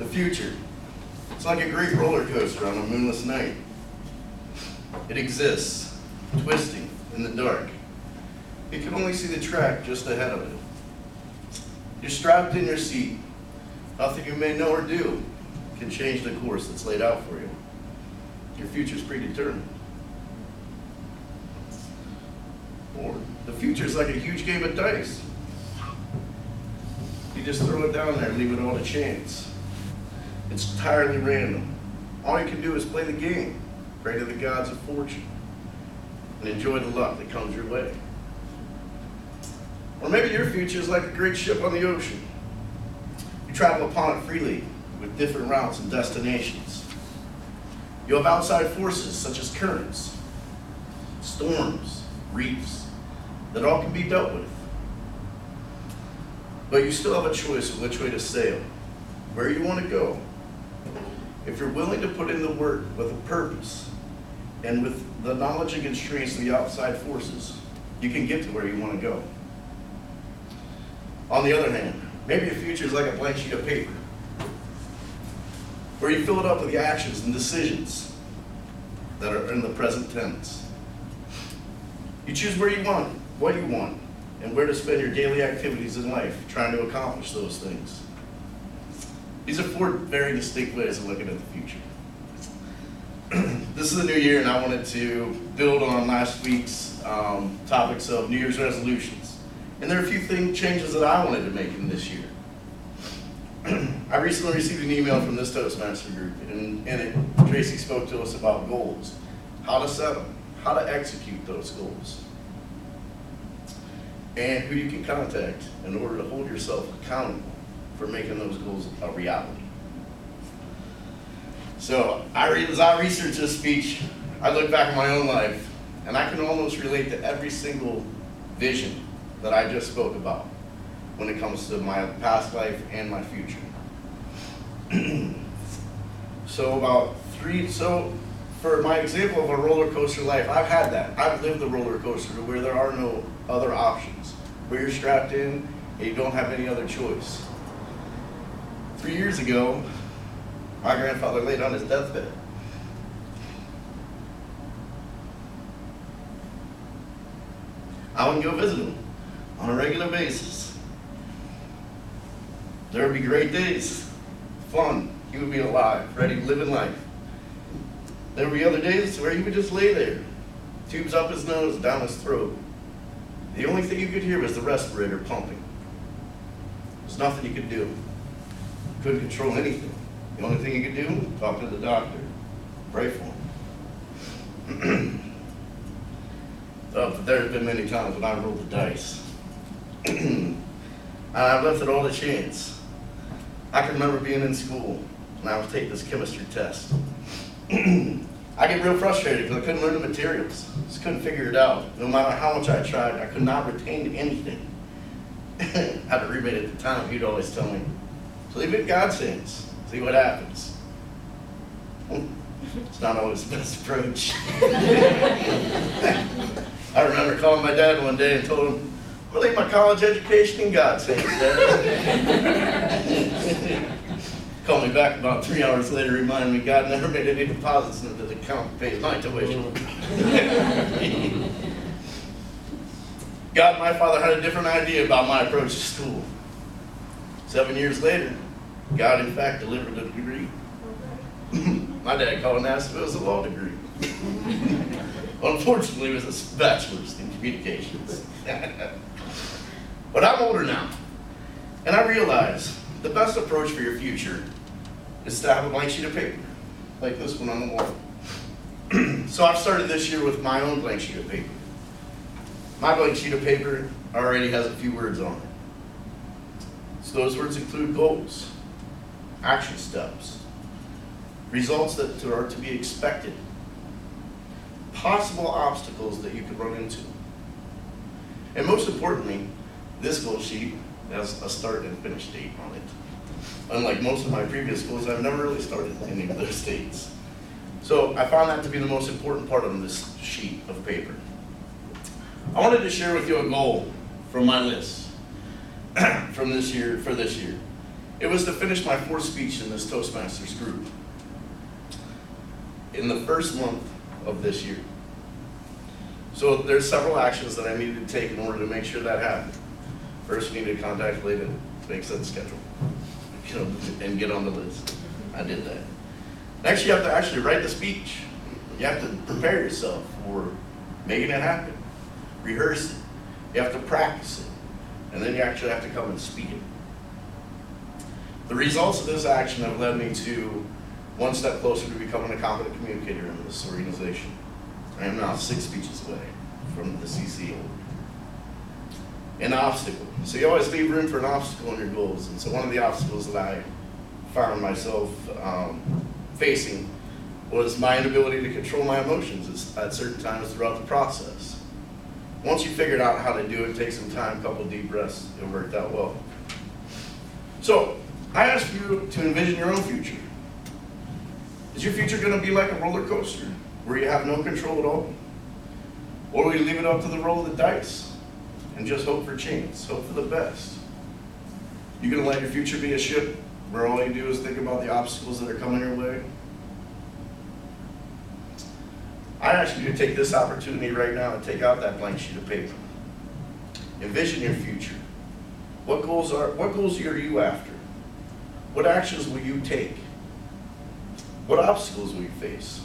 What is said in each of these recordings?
The future. It's like a great roller coaster on a moonless night. It exists, twisting in the dark. You can only see the track just ahead of it. You're strapped in your seat. Nothing you may know or do can change the course that's laid out for you. Your future's predetermined. Or the future's like a huge game of dice. You just throw it down there and leave it all to chance. It's entirely random. All you can do is play the game, pray to the gods of fortune, and enjoy the luck that comes your way. Or maybe your future is like a great ship on the ocean. You travel upon it freely with different routes and destinations. You have outside forces such as currents, storms, reefs, that all can be dealt with. But you still have a choice of which way to sail, where you want to go. If you're willing to put in the work with a purpose and with the knowledge and constraints of the outside forces, you can get to where you want to go. On the other hand, maybe your future is like a blank sheet of paper, where you fill it up with the actions and decisions that are in the present tense. You choose where you want, what you want, and where to spend your daily activities in life trying to accomplish those things. These are four very distinct ways of looking at the future. This is a new year, and I wanted to build on last week's topics of New Year's resolutions. And there are a few changes that I wanted to make in this year. I recently received an email from this Toastmaster group, and in it, Tracy spoke to us about goals, how to set them, how to execute those goals, and who you can contact in order to hold yourself accountable for making those goals a reality. So as I researched this speech, I look back at my own life, and I can almost relate to every single vision that I just spoke about when it comes to my past life and my future. So for my example of a roller coaster life, I've had that. I've lived the roller coaster where there are no other options, where you're strapped in and you don't have any other choice. 3 years ago, my grandfather laid on his deathbed. I would go visit him on a regular basis. There would be great days, fun. He would be alive, ready to live in life. There would be other days where he would just lay there, tubes up his nose, down his throat. The only thing you could hear was the respirator pumping. There's nothing you could do. You couldn't control anything. The only thing you could do, talk to the doctor, pray for him. But there have been many times when I rolled the dice. And I left it all to chance. I can remember being in school and I was taking this chemistry test. I get real frustrated because I couldn't learn the materials. Just couldn't figure it out. No matter how much I tried, I could not retain anything. I had a roommate at the time, he'd always tell me, so leave it in God's hands, see what happens. It's not always the best approach. I remember calling my dad one day and told him, I'll leave my college education in God's hands, Dad. Called me back about 3 hours later, reminding me God never made any deposits into the account that pays my tuition. God, my father had a different idea about my approach to school. 7 years later, God in fact delivered a degree. My dad called and asked if it was a law degree. Unfortunately, it was a bachelor's in communications. But I'm older now, and I realize the best approach for your future is to have a blank sheet of paper, like this one on the wall. So I've started this year with my own blank sheet of paper. My blank sheet of paper already has a few words on it. So those words include goals, action steps, results that are to be expected, possible obstacles that you could run into. And most importantly, this goal sheet has a start and finish date on it. Unlike most of my previous goals, I've never really started any of those dates. So I found that to be the most important part of this sheet of paper. I wanted to share with you a goal from my list for this year. It was to finish my fourth speech in this Toastmasters group in the first month of this year. So there's several actions that I needed to take in order to make sure that happened. First, we needed to contact Leda, make that schedule, and get on the list. I did that. Next, you have to actually write the speech. You have to prepare yourself for making it happen. Rehearse it. You have to practice it. And then you actually have to come and speak it. The results of this action have led me to one step closer to becoming a competent communicator in this organization. I am now 6 speeches away from the CC award. An obstacle. So you always leave room for an obstacle in your goals. And so one of the obstacles that I found myself facing was my inability to control my emotions at certain times throughout the process. Once you figured out how to do it, take some time, a couple deep breaths, it worked out well. So I ask you to envision your own future. Is your future going to be like a roller coaster where you have no control at all? Or will you leave it up to the roll of the dice and just hope for change, hope for the best? You going to let your future be a ship where all you do is think about the obstacles that are coming your way? I ask you to take this opportunity right now and take out that blank sheet of paper. Envision your future. What goals are you after? What actions will you take? What obstacles will you face?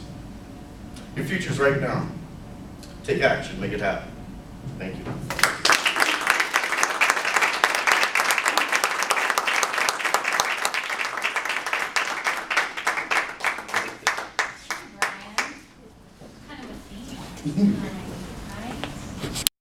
Your future's right now. Take action, make it happen. Thank you. Brian, kind of a theme.